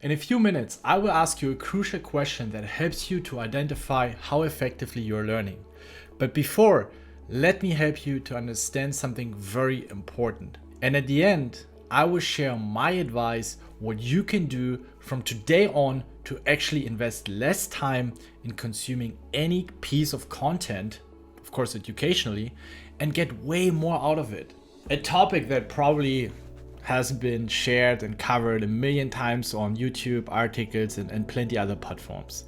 In a few minutes, I will ask you a crucial question that helps you to identify how effectively you're learning. But before, let me help you to understand something very important. And at the end, I will share my advice, what you can do from today on to actually invest less time in consuming any piece of content, of course educationally, and get way more out of it. A topic that probably has been shared and covered a million times on YouTube, articles, and plenty other platforms.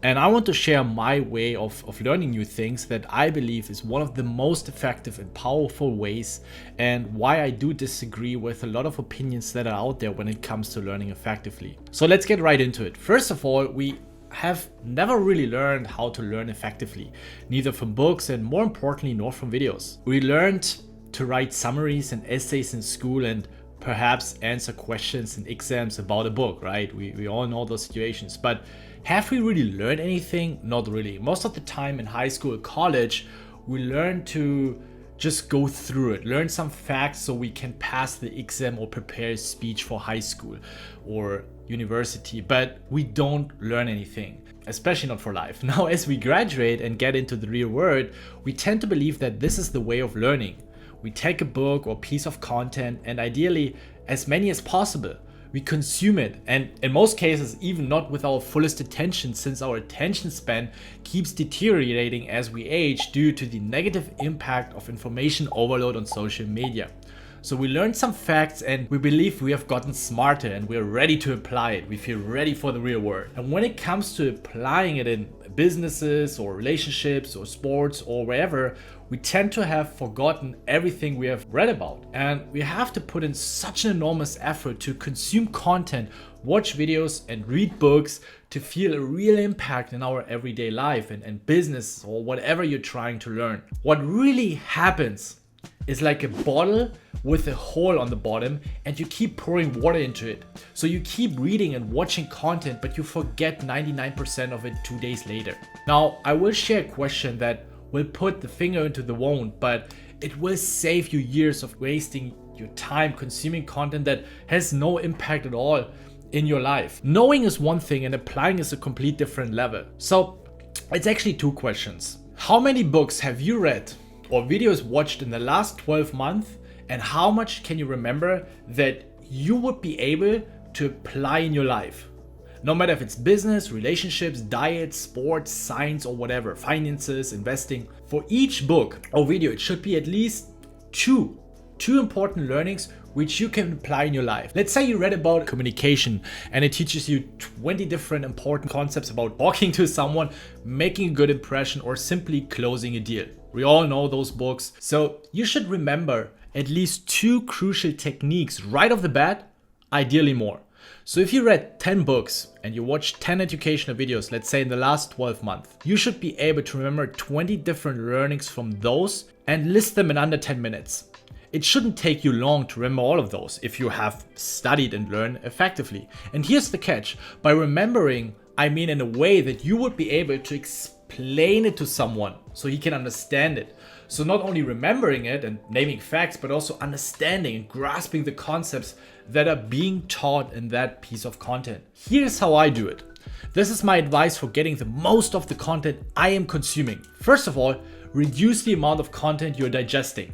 And I want to share my way of learning new things that I believe is one of the most effective and powerful ways, and why I do disagree with a lot of opinions that are out there when it comes to learning effectively. So let's get right into it. First of all, we have never really learned how to learn effectively, neither from books and more importantly, nor from videos. We learned to write summaries and essays in school and perhaps answer questions in exams about a book, right? We all know those situations, but have we really learned anything? Not really. Most of the time in high school or college, we learn to just go through it, learn some facts so we can pass the exam or prepare a speech for high school or university, but we don't learn anything, especially not for life. Now, as we graduate and get into the real world, we tend to believe that this is the way of learning. We take a book or piece of content and ideally as many as possible. We consume it, and in most cases even not with our fullest attention, since our attention span keeps deteriorating as we age due to the negative impact of information overload on social media. So we learn some facts and we believe we have gotten smarter and we're ready to apply it. We feel ready for the real world. And when it comes to applying it in businesses or relationships or sports or wherever, we tend to have forgotten everything we have read about. And we have to put in such an enormous effort to consume content, watch videos and read books to feel a real impact in our everyday life and business or whatever you're trying to learn. What really happens is like a bottle with a hole on the bottom and you keep pouring water into it. So you keep reading and watching content, but you forget 99% of it 2 days later. Now, I will share a question that will put the finger into the wound, but it will save you years of wasting your time consuming content that has no impact at all in your life. Knowing is one thing and applying is a complete different level. So it's actually two questions. How many books have you read or videos watched in the last 12 months, and how much can you remember that you would be able to apply in your life? No matter if it's business, relationships, diet, sports, science, or whatever, finances, investing. For each book or video, it should be at least two important learnings which you can apply in your life. Let's say you read about communication and it teaches you 20 different important concepts about talking to someone, making a good impression, or simply closing a deal. We all know those books. So you should remember at least two crucial techniques right off the bat, ideally more. So if you read 10 books and you watched 10 educational videos, let's say in the last 12 months, you should be able to remember 20 different learnings from those and list them in under 10 minutes. It shouldn't take you long to remember all of those if you have studied and learned effectively. And here's the catch. By remembering, I mean in a way that you would be able to explain it to someone so he can understand it. So not only remembering it and naming facts, but also understanding and grasping the concepts that are being taught in that piece of content. Here's how I do it. This is my advice for getting the most of the content I am consuming. First of all, reduce the amount of content you're digesting.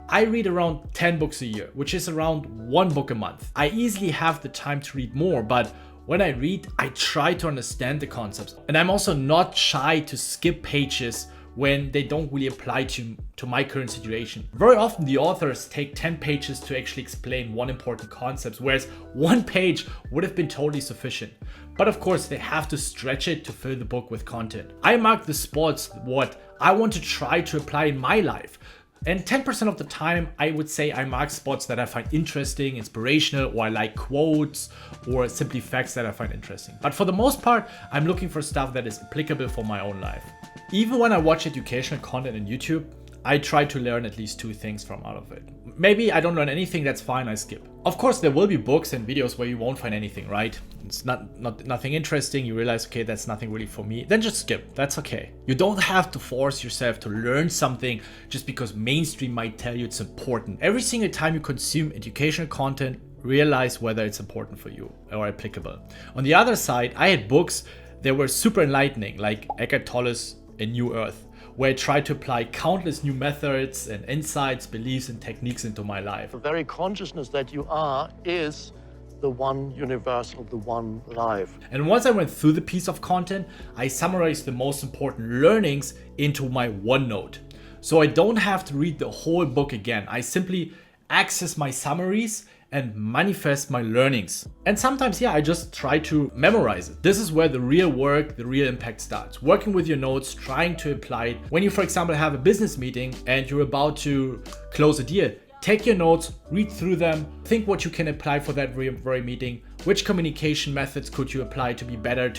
I read around 10 books a year, which is around 1 book a month. I easily have the time to read more, but when I read, I try to understand the concepts. And I'm also not shy to skip pages when they don't really apply to my current situation. Very often the authors take 10 pages to actually explain one important concept, whereas 1 page would have been totally sufficient. But of course they have to stretch it to fill the book with content. I mark the spots what I want to try to apply in my life. And 10% of the time, I would say I mark spots that I find interesting, inspirational, or I like quotes, or simply facts that I find interesting. But for the most part, I'm looking for stuff that is applicable for my own life. Even when I watch educational content on YouTube, I try to learn at least 2 things from out of it. Maybe I don't learn anything, that's fine, I skip. Of course, there will be books and videos where you won't find anything, right? It's nothing interesting, you realize, okay, that's nothing really for me, then just skip, that's okay. You don't have to force yourself to learn something just because mainstream might tell you it's important. Every single time you consume educational content, realize whether it's important for you or applicable. On the other side, I had books that were super enlightening, like Eckhart Tolle's A New Earth, where I tried to apply countless new methods and insights, beliefs, and techniques into my life. The very consciousness that you are is the one universal, the one life. And once I went through the piece of content, I summarized the most important learnings into my OneNote. So I don't have to read the whole book again. I simply access my summaries and manifest my learnings. And sometimes, I just try to memorize it. This is where the real work, the real impact starts. Working with your notes, trying to apply it. When you, for example, have a business meeting and you're about to close a deal, take your notes, read through them, think what you can apply for that very meeting. Which communication methods could you apply to be better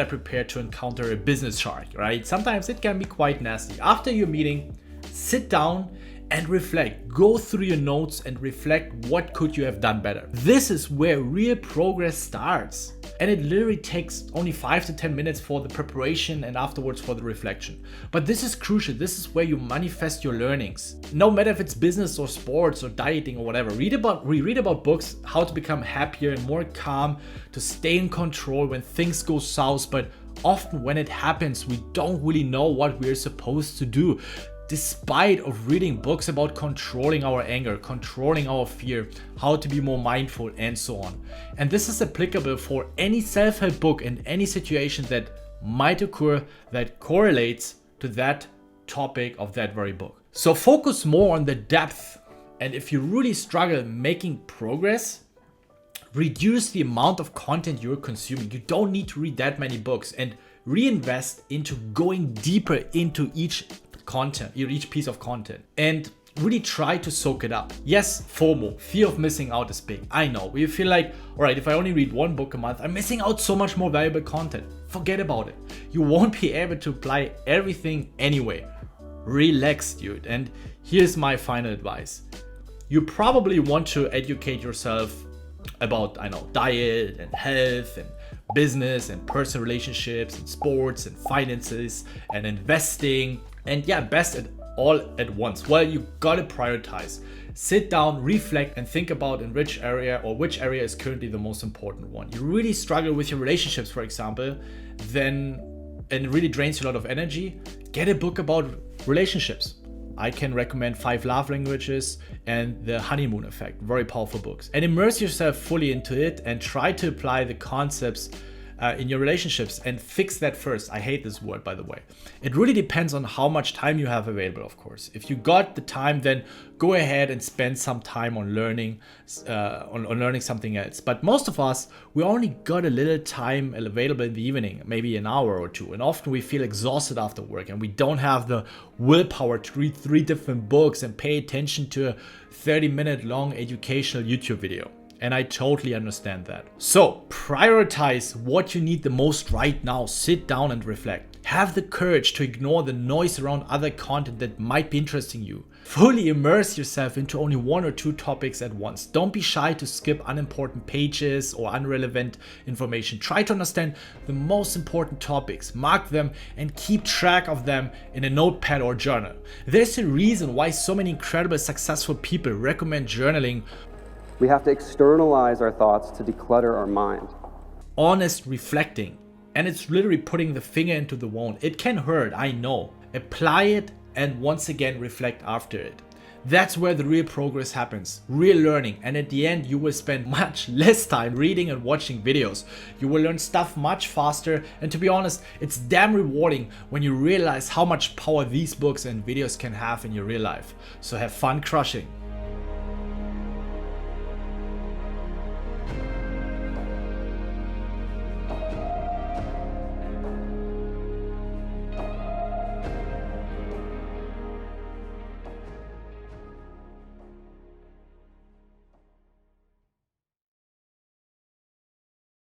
prepared to encounter a business shark, right? Sometimes it can be quite nasty. After your meeting, sit down and reflect. Go through your notes and reflect what could you have done better. This is where real progress starts. And it literally takes only 5 to 10 minutes for the preparation and afterwards for the reflection. But this is crucial. This is where you manifest your learnings. No matter if it's business or sports or dieting or whatever. Read about books, how to become happier and more calm, to stay in control when things go south. But often when it happens, we don't really know what we're supposed to do. Despite of reading books about controlling our anger, controlling our fear, how to be more mindful, and so on. And this is applicable for any self-help book in any situation that might occur that correlates to that topic of that very book. So focus more on the depth. And if you really struggle making progress, reduce the amount of content you're consuming. You don't need to read that many books, and reinvest into going deeper into each piece of content, and really try to soak it up. Yes, FOMO, fear of missing out, is big. I know. We feel like, all right, if I only read one book a month, I'm missing out so much more valuable content. Forget about it. You won't be able to apply everything anyway. Relax, dude. And here's my final advice. You probably want to educate yourself about, diet and health and business and personal relationships and sports and finances and investing. And best at all at once. Well, you gotta prioritize. Sit down, reflect, and think about which area is currently the most important one. You really struggle with your relationships, for example, and it really drains you a lot of energy. Get a book about relationships. I can recommend 5 Love Languages and The Honeymoon Effect. Very powerful books. And immerse yourself fully into it and try to apply the concepts in your relationships and fix that first. I hate this word, by the way. It really depends on how much time you have available, of course. If you got the time, then go ahead and spend some time on learning something else. But most of us, we only got a little time available in the evening, maybe an hour or two. And often we feel exhausted after work and we don't have the willpower to read 3 different books and pay attention to a 30-minute long educational YouTube video. And I totally understand that. So prioritize what you need the most right now. Sit down and reflect. Have the courage to ignore the noise around other content that might be interesting you. Fully immerse yourself into only 1 or 2 topics at once. Don't be shy to skip unimportant pages or irrelevant information. Try to understand the most important topics, mark them, and keep track of them in a notepad or journal. There's a reason why so many incredible successful people recommend journaling. We have to externalize our thoughts to declutter our mind. Honest reflecting. And it's literally putting the finger into the wound. It can hurt, I know. Apply it and once again reflect after it. That's where the real progress happens, real learning. And at the end, you will spend much less time reading and watching videos. You will learn stuff much faster. And to be honest, it's damn rewarding when you realize how much power these books and videos can have in your real life. So have fun crushing.